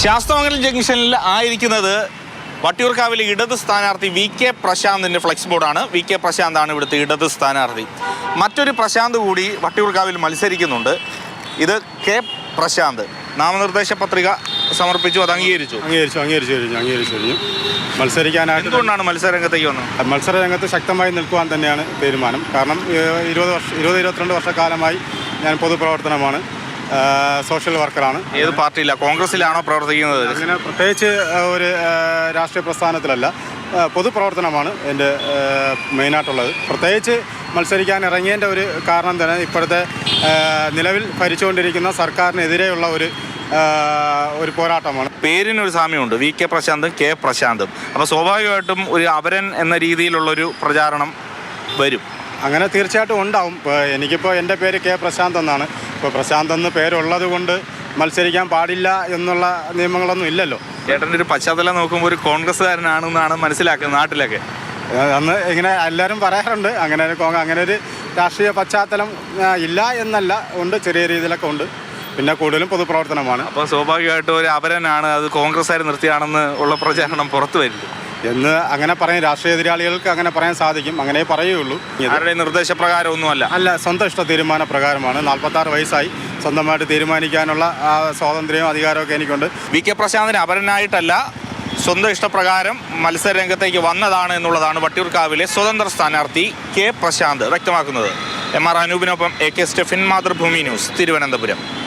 ശാസ്തമംഗലം ജംഗ്ഷനിൽ ആയിരിക്കുന്നത് വട്ടിയൂർക്കാവിലെ ഇടത് സ്ഥാനാർത്ഥി VK പ്രശാന്തിൻ്റെ ഫ്ലെക്സ് ബോർഡാണ്. VK പ്രശാന്താണ് ഇവിടുത്തെ ഇടത് സ്ഥാനാർത്ഥി. മറ്റൊരു പ്രശാന്ത് കൂടി വട്ടിയൂർക്കാവിൽ മത്സരിക്കുന്നുണ്ട്. ഇത് K പ്രശാന്ത് നാമനിർദ്ദേശ പത്രിക സമർപ്പിച്ചു, അത് അംഗീകരിച്ചു കഴിഞ്ഞു. മത്സരിക്കാനായിട്ട് എന്തുകൊണ്ടാണ് മത്സരരംഗത്തേക്ക് വന്നത്? മത്സരരംഗത്ത് ശക്തമായി നിൽക്കുവാൻ തന്നെയാണ് തീരുമാനം. കാരണം 22 വർഷക്കാലമായി ഞാൻ പൊതുപ്രവർത്തനമാണ്, സോഷ്യൽ വർക്കറാണ്. ഏത് പാർട്ടിയിലാണ്? കോൺഗ്രസിലാണോ പ്രവർത്തിക്കുന്നത്? അങ്ങനെ പ്രത്യേകിച്ച് ഒരു രാഷ്ട്രീയ പ്രസ്ഥാനത്തിലല്ല, പൊതുപ്രവർത്തനമാണ് എൻ്റെ മെയിനായിട്ടുള്ളത്. പ്രത്യേകിച്ച് മത്സരിക്കാൻ ഇറങ്ങിയതിൻ്റെ ഒരു കാരണം തന്നെ ഇപ്പോഴത്തെ നിലവിൽ ഭരിച്ചുകൊണ്ടിരിക്കുന്ന സർക്കാരിനെതിരെയുള്ള ഒരു പോരാട്ടമാണ്. പേരിനൊരു സാമ്യമുണ്ട്, VK പ്രശാന്തും K പ്രശാന്തും. അപ്പോൾ സ്വാഭാവികമായിട്ടും ഒരു അവരൻ എന്ന രീതിയിലുള്ളൊരു പ്രചാരണം വരും. അങ്ങനെ തീർച്ചയായിട്ടും ഉണ്ടാവും. എനിക്കിപ്പോൾ എൻ്റെ പേര് K പ്രശാന്ത് എന്നാണ്. ഇപ്പോൾ പ്രശാന്ത് എന്ന് പേരുള്ളത് കൊണ്ട് മത്സരിക്കാൻ പാടില്ല എന്നുള്ള നിയമങ്ങളൊന്നും ഇല്ലല്ലോ. ചേട്ടൻ്റെ ഒരു പശ്ചാത്തലം നോക്കുമ്പോൾ ഒരു കോൺഗ്രസ്സുകാരനാണെന്നാണ് മനസ്സിലാക്കുന്നത് നാട്ടിലൊക്കെ. അന്ന് ഇങ്ങനെ എല്ലാവരും പറയാറുണ്ട്. അങ്ങനെ ഒരു രാഷ്ട്രീയ പശ്ചാത്തലം ഇല്ല എന്നല്ല, ഉണ്ട്, ചെറിയ രീതിയിലൊക്കെ ഉണ്ട്. പിന്നെ കൂടുതലും പൊതുപ്രവർത്തനമാണ്. അപ്പോൾ സ്വാഭാവികമായിട്ടും ഒരു അവരനാണ്, അത് കോൺഗ്രസ്സുകാർ നിർത്തിയാണെന്ന് ഉള്ള പ്രചാരണം പുറത്തു വരില്ല എന്ന് അങ്ങനെ പറയും. രാഷ്ട്രീയ എതിരാളികൾക്ക് അങ്ങനെ പറയാൻ സാധിക്കും, അങ്ങനെ പറയുള്ളൂ. ആരുടെ നിർദ്ദേശപ്രകാരം ഒന്നുമല്ല, സ്വന്തം ഇഷ്ട തീരുമാന പ്രകാരമാണ്. 46 വയസ്സായി, സ്വന്തമായിട്ട് തീരുമാനിക്കാനുള്ള സ്വാതന്ത്ര്യവും അധികാരമൊക്കെ എനിക്കുണ്ട്. VK പ്രശാന്തിന് അപരനായിട്ടല്ല, സ്വന്തം ഇഷ്ടപ്രകാരം മത്സരരംഗത്തേക്ക് വന്നതാണ് എന്നുള്ളതാണ് വട്ടിയൂർക്കാവിലെ സ്വതന്ത്ര സ്ഥാനാർത്ഥി K പ്രശാന്ത് വ്യക്തമാക്കുന്നത്. MR അനൂപിനൊപ്പം AK Stephin, Mathrubhumi news, Thiruvananthapuram.